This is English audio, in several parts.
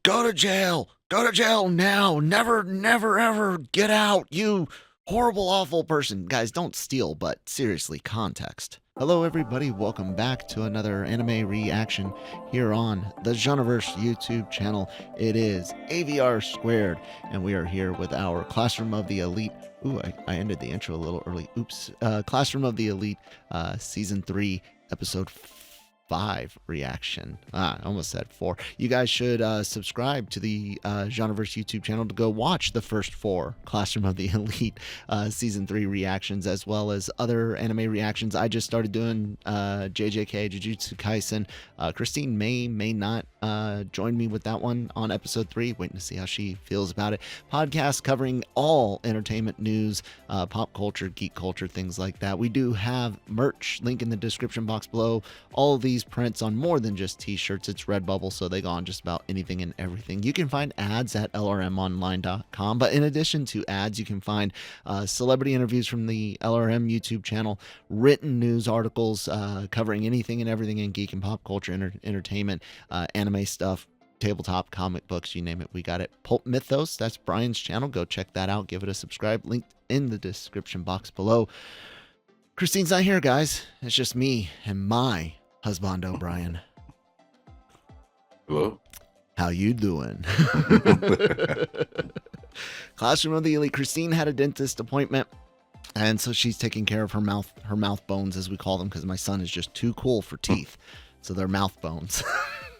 Go to jail. Go to jail now. Never, never, ever get out. You horrible, awful person. Guys, don't steal, but seriously, context. Hello, everybody. Welcome back to another anime reaction here on the Genreverse YouTube channel. It is AVR squared, and we are here with our Classroom of the Elite. Ooh, I ended the intro a little early. Oops. Classroom of the Elite, Season 3, Episode 5 reaction. I almost said 4. You guys should subscribe to the Genreverse YouTube channel to go watch the first 4 Classroom of the Elite Season 3 reactions, as well as other anime reactions. I just started doing JJK, Jujutsu Kaisen. Christine may not join me with that one on episode 3. Waiting to see how she feels about it. Podcast covering all entertainment news, pop culture, geek culture, things like that. We do have merch, link in the description box below. All of these prints on more than just t-shirts. It's Redbubble, so they go on just about anything and everything. You can find ads at lrmonline.com, but in addition to ads, you can find celebrity interviews from the LRM YouTube channel, written news articles covering anything and everything in geek and pop culture, entertainment, anime stuff, tabletop, comic books, you name it, we got it. Pulp Mythos, that's Brian's channel. Go check that out. Give it a subscribe. Linked in the description box below. Christine's not here, guys. It's just me and my husband O'Brien. Hello. How you doing? Classroom of the Elite. Christine had a dentist appointment, and so she's taking care of her mouth bones, as we call them, because my son is just too cool for teeth. So they're mouth bones.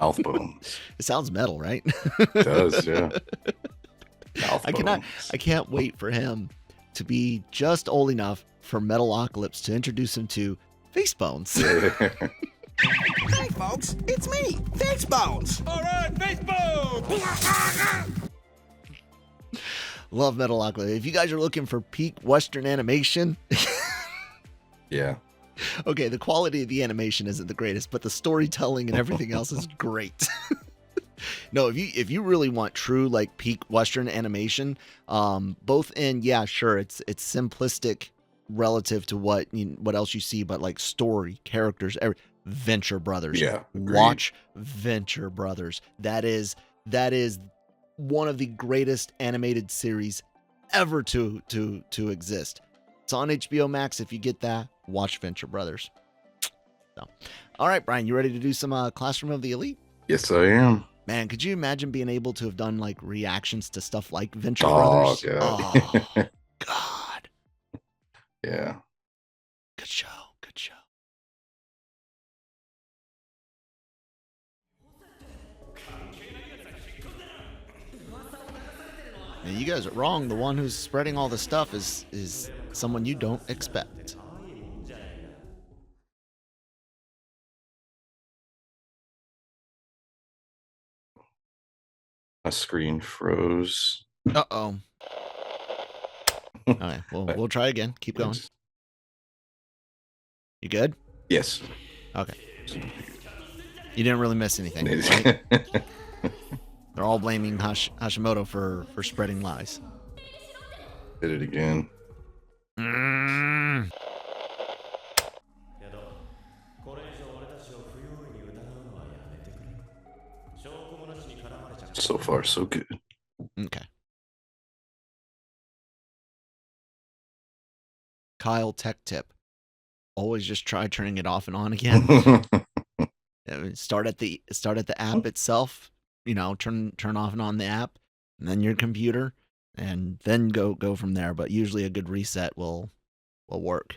Mouth bones. It sounds metal, right? It does, yeah. Mouth bones. I can't wait for him to be just old enough for Metalocalypse to introduce him to face bones. Hey folks, it's me, Face Bones. All right, Face Bones. Love Metalocalypse. If you guys are looking for peak Western animation, Yeah. okay, the quality of the animation isn't the greatest, but the storytelling and everything else is great. No, if you really want true like peak Western animation, both in, yeah, sure, it's simplistic relative to what else you see, but like story, characters, Venture Brothers. Yeah. Agreed. Watch Venture Brothers. That is one of the greatest animated series ever to exist. It's on HBO Max. If you get that, watch Venture Brothers. So, all right, Brian, you ready to do some Classroom of the Elite? Yes, I am. Man, could you imagine being able to have done like reactions to stuff like Venture Brothers? God. Oh, God. Yeah. Good show. Good show. Now, you guys are wrong. The one who's spreading all the stuff is someone you don't expect. My screen froze. Uh-oh. All right, we'll try again. Keep going. You good? Yes. Okay. You didn't really miss anything, right? They're all blaming Hashimoto for spreading lies. Did it again. So far, so good. Okay. Kyle Tech Tip. Always just try turning it off and on again. Start at the app itself. You know, turn off and on the app, and then your computer, and then go from there. But usually a good reset will work.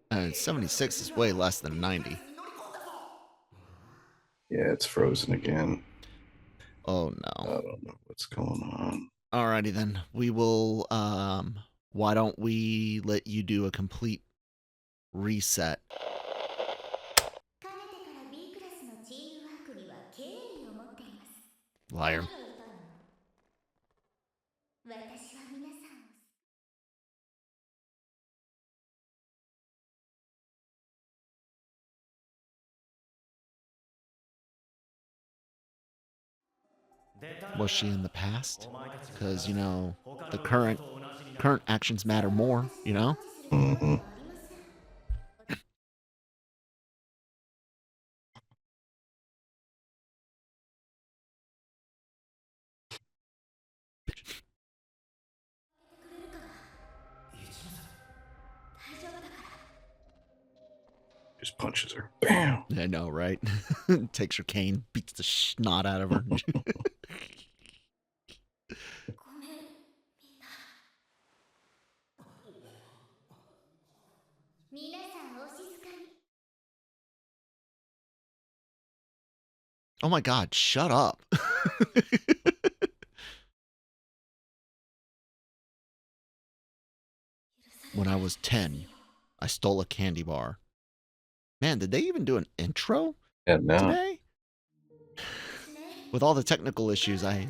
And 76 is way less than 90. Yeah, it's frozen again. Oh I no. don't know what's going on. Alrighty then. We will why don't we let you do a complete reset? Liar. Was she in the past? Because, you know, the current current actions matter more, you know? Mm-hmm. Just punches her. Bam. I know, right? Takes her cane, beats the snot out of her. Oh my god, shut up. When I was 10, I stole a candy bar. Man, did they even do an intro Yeah, no. today? With all the technical issues, I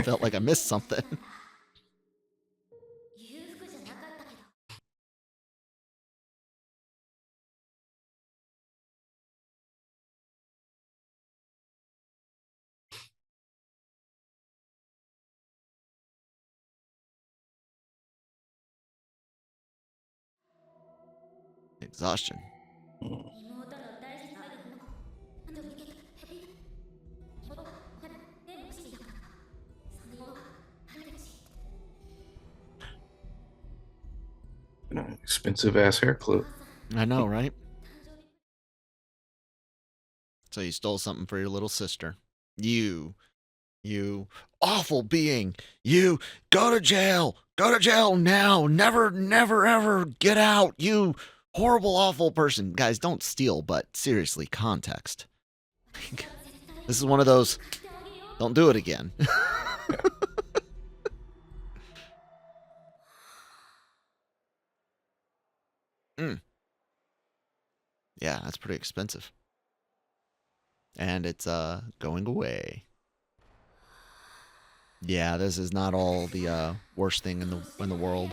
felt like I missed something. Exhaustion. An expensive ass hair clip. I know, right? So you stole something for your little sister. You awful being. You go to jail. Go to jail now. Never, never, ever get out. You horrible, awful person. Guys, don't steal, but seriously, context. This is one of those, don't do it again. Yeah, that's pretty expensive. And it's going away. Yeah, this is not all the worst thing in the world.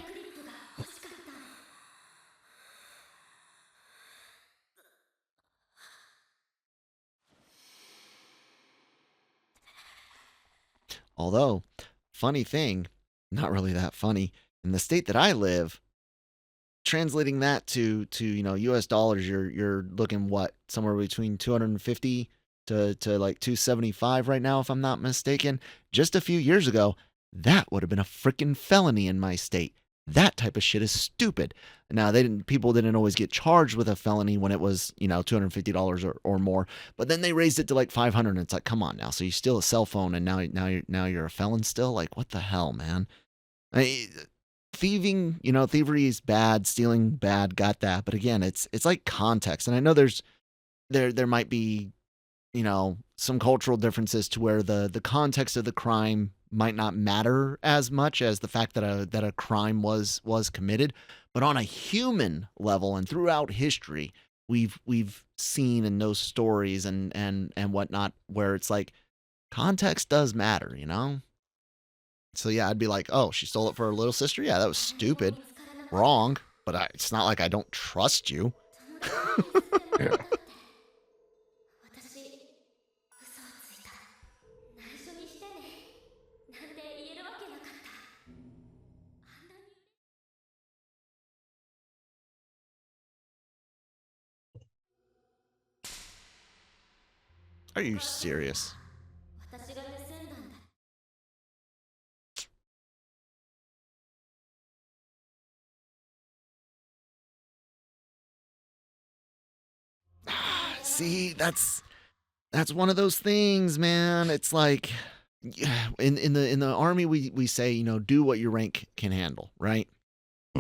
Although, funny thing, not really that funny. In the state that I live, translating that to US dollars, you're looking what, somewhere between 250 to like 275 right now, if I'm not mistaken. Just a few years ago, that would have been a freaking felony in my state. That type of shit is stupid. Now, people didn't always get charged with a felony when it was, $250 or more, but then they raised it to like 500, and it's like, come on now. So you steal a cell phone and now you're a felon still? Like, what the hell, man? Thieving, thievery is bad, stealing bad, got that. But again, it's like context. And I know there might be, some cultural differences to where the context of the crime might not matter as much as the fact that a crime was committed. But on a human level and throughout history, we've seen and know stories and whatnot where it's like context does matter, So yeah, I'd be like, oh, she stole it for her little sister? Yeah, that was stupid. Wrong. But it's not like I don't trust you. Yeah. Are you serious? See, that's one of those things, man. It's like in the army we say, do what your rank can handle, right?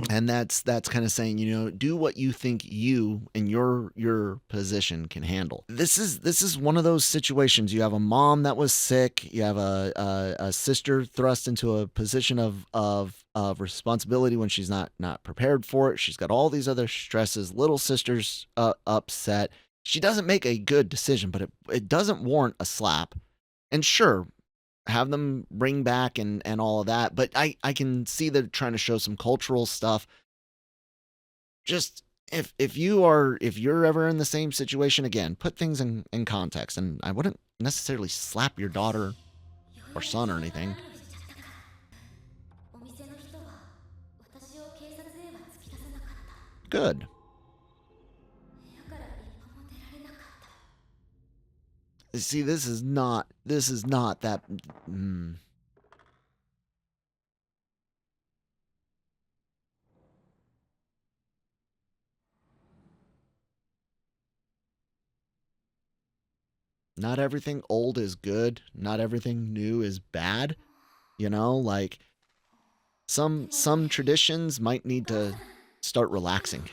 And that's kind of saying, do what you think you and your position can handle. This is one of those situations. You have a mom that was sick. You have a sister thrust into a position of responsibility when she's not prepared for it. She's got all these other stresses. Little sister's upset. She doesn't make a good decision, but it doesn't warrant a slap. And sure, have them bring back and all of that. But I can see they're trying to show some cultural stuff. Just if you're ever in the same situation again, put things in context. And I wouldn't necessarily slap your daughter or son or anything. Good. See, this is not that. Not everything old is good. Not everything new is bad. You know, like some traditions might need to start relaxing.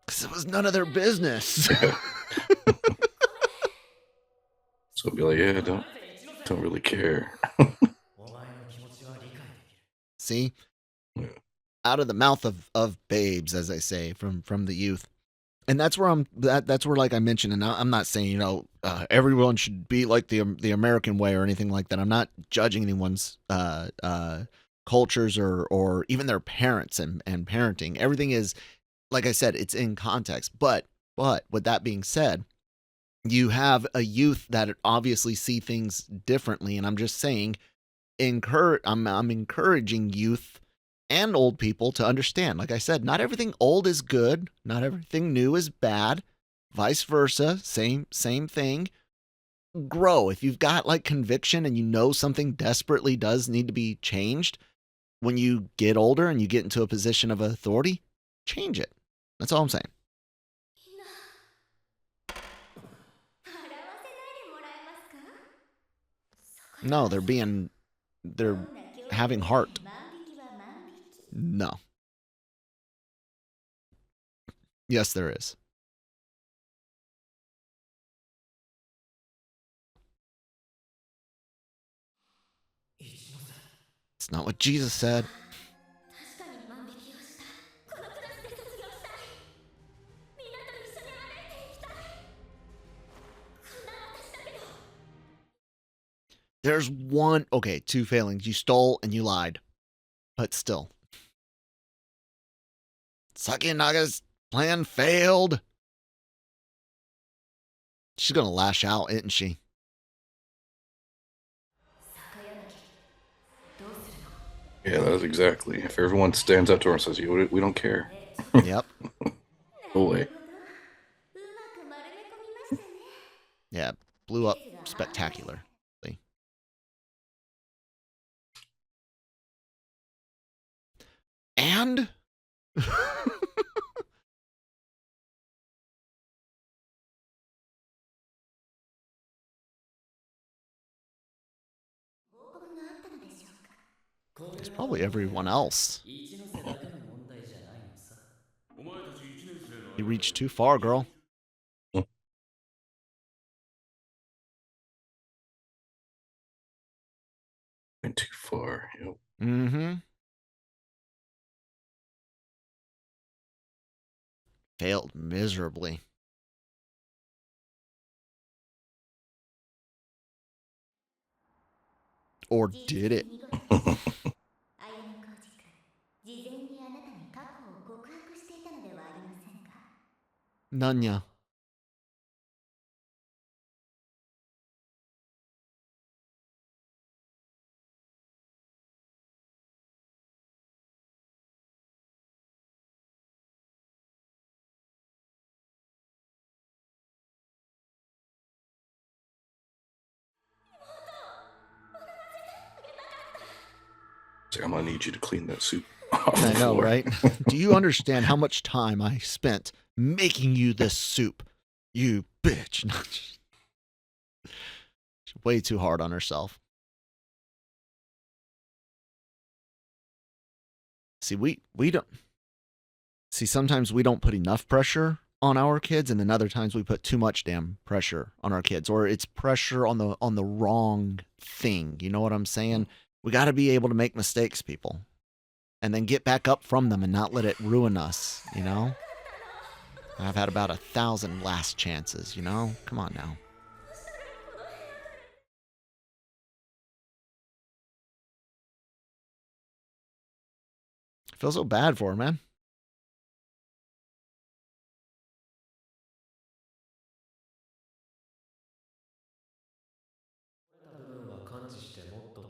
Because it was none of their business. So be like, yeah, don't really care. See? Out of the mouth of babes, as I say, from the youth. And that's where that's where, like I mentioned, and I'm not saying, you know, everyone should be like the American way or anything like that. I'm not judging anyone's cultures or even their parents and parenting. Everything is, like I said, it's in context. But with that being said, you have a youth that obviously see things differently, and I'm just saying, I'm encouraging youth and old people to understand. Like I said, not everything old is good, not everything new is bad, vice versa, same thing. Grow. If you've got like conviction and you know something desperately does need to be changed, when you get older and you get into a position of authority, change it. That's all I'm saying. No, they're having heart. No. Yes, there is. It's not what Jesus said. There's two failings. You stole and you lied. But still. Sakayanaga's plan failed. She's going to lash out, isn't she? Yeah, that's exactly. If everyone stands up to her and says, we don't care. Yep. Go away. Yeah, blew up spectacularly. And? It's probably everyone else. You reached too far, girl. Went too far. Yep. Mm-hmm. Failed miserably. Or did it? Nanya. Like, I'm gonna need you to clean that soup off the I know, floor. right? Do you understand how much time I spent making you this soup? You bitch. She's way too hard on herself. See, we don't. See, sometimes we don't put enough pressure on our kids, and then other times we put too much damn pressure on our kids, or it's pressure on the wrong thing. You know what I'm saying? We got to be able to make mistakes, people, and then get back up from them and not let it ruin us, you know? I've had about 1,000 last chances, you know? Come on now. feel so bad for her, man.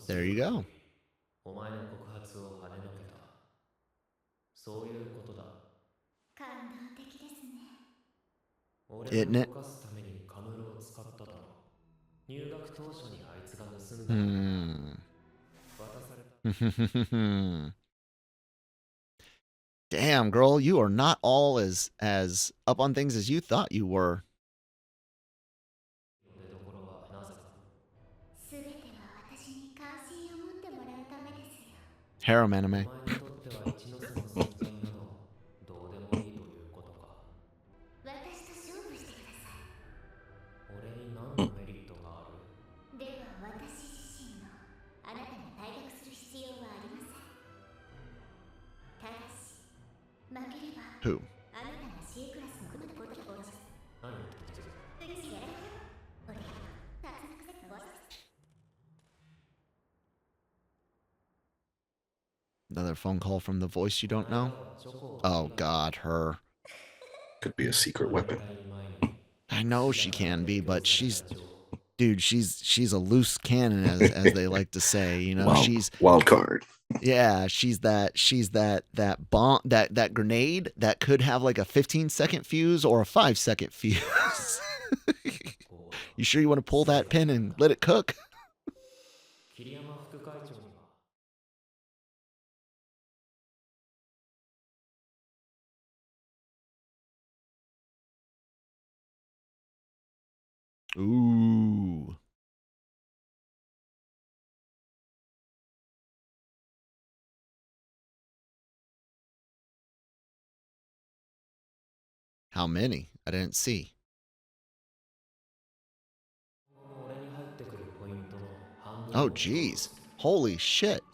There you go. Isn't it? Damn, girl, you are not all as up on things as you thought you were. Harem anime. Who? Another phone call from the voice you don't know? Oh God, her. Could be a secret weapon. I know she can be, but she's, dude, she's a loose cannon, as they like to say. You know, she's wild card. Yeah, she's that bomb, that grenade that could have like a 15-second fuse or a 5-second fuse. You sure you want to pull that pin and let it cook? Ooh. How many? I didn't see. Oh, geez. Holy shit.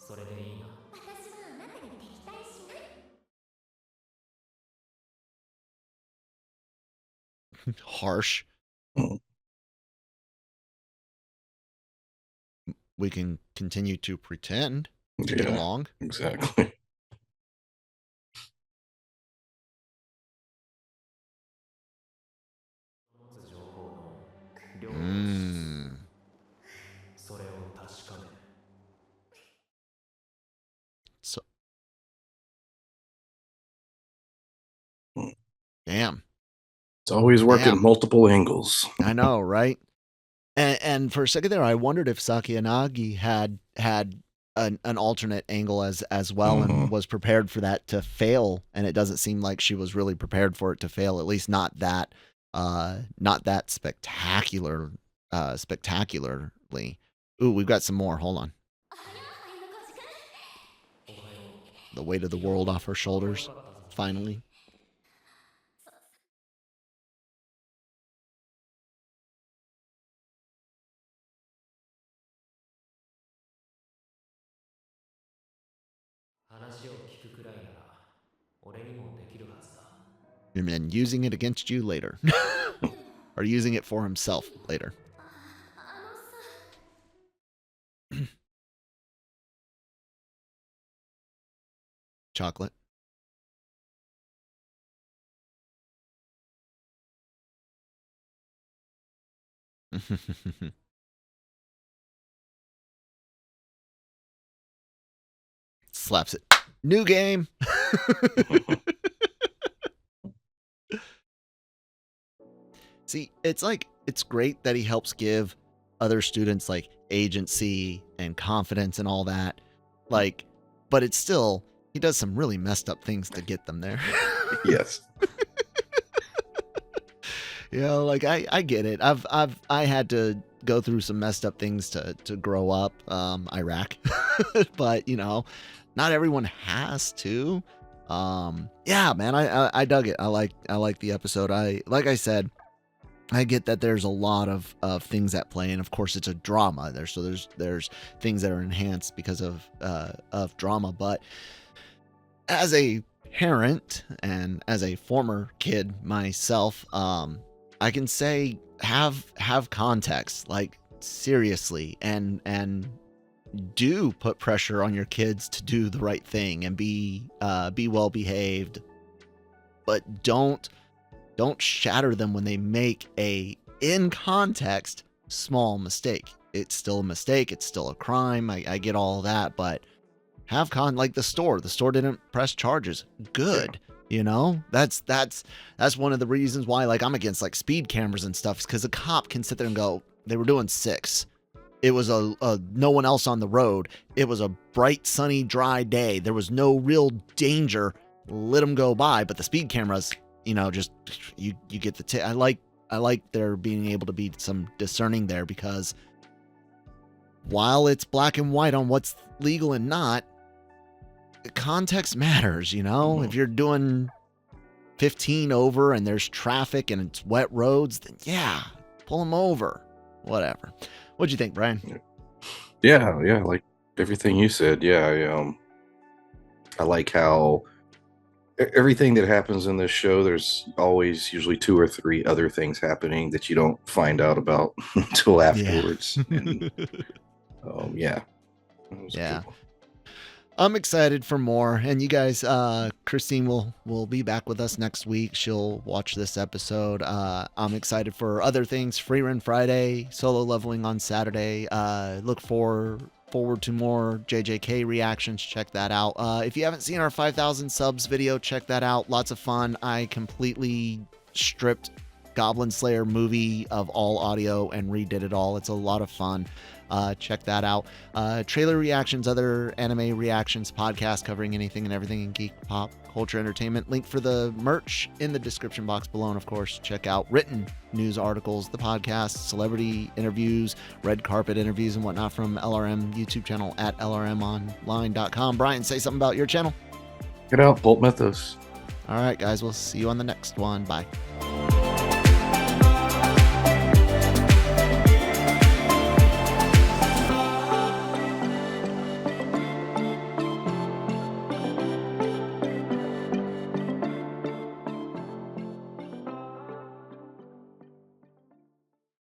Harsh. We can continue to pretend to get along. Exactly. So, damn. It's always working multiple angles. I know, right? And for a second there, I wondered if Sakayanagi had an alternate angle as well, and was prepared for that to fail. And it doesn't seem like she was really prepared for it to fail. At least not that spectacularly. Ooh, we've got some more. Hold on. The weight of the world off her shoulders, finally. And then using it against you later. Or using it for himself later. Chocolate. Slaps it. New game. See, it's great that he helps give other students like agency and confidence and all that. Like, but it's still, he does some really messed up things to get them there. Yes. You know, like I get it. I had to go through some messed up things to grow up. Iraq. But, you know, not everyone has to. Yeah, man, I dug it. I like the episode. Like I said, I get that there's a lot of things at play, and of course it's a drama there, so there's things that are enhanced because of drama. But as a parent and as a former kid myself, I can say have context, like seriously, and do put pressure on your kids to do the right thing and be well behaved, but don't shatter them when they make a in context small mistake. It's still a mistake. It's still a crime. I get all that, but have like the store didn't press charges. Good. You know, that's one of the reasons why, like, I'm against like speed cameras and stuff, because a cop can sit there and go, they were doing 6. It was a no one else on the road. It was a bright, sunny, dry day. There was no real danger. Let them go by. But the speed cameras, you know, just you get the I like there being able to be some discerning there, because while it's black and white on what's legal and not, context matters, you know? If you're doing 15 over and there's traffic and it's wet roads, then yeah, pull them over. Whatever. What'd you think, Brian? Yeah, like everything you said. Yeah, I like how everything that happens in this show, there's always usually 2 or 3 other things happening that you don't find out about until afterwards. And, yeah. Cool. I'm excited for more, and you guys, Christine will be back with us next week. She'll watch this episode. I'm excited for other things. Free Run Friday, solo leveling on Saturday. Look forward to more JJK reactions. Check that out. If you haven't seen our 5,000 subs video, check that out. Lots of fun. I completely stripped Goblin Slayer movie of all audio and redid it all. It's a lot of fun. Check that out. Trailer reactions, other anime reactions, podcast covering anything and everything in geek, pop, culture, entertainment. Link for the merch in the description box below. And of course, check out written news articles, the podcast, celebrity interviews, red carpet interviews and whatnot from LRM YouTube channel at lrmonline.com. Brian, say something about your channel. Get out, Bolt Mythos. All right, guys, we'll see you on the next one. Bye.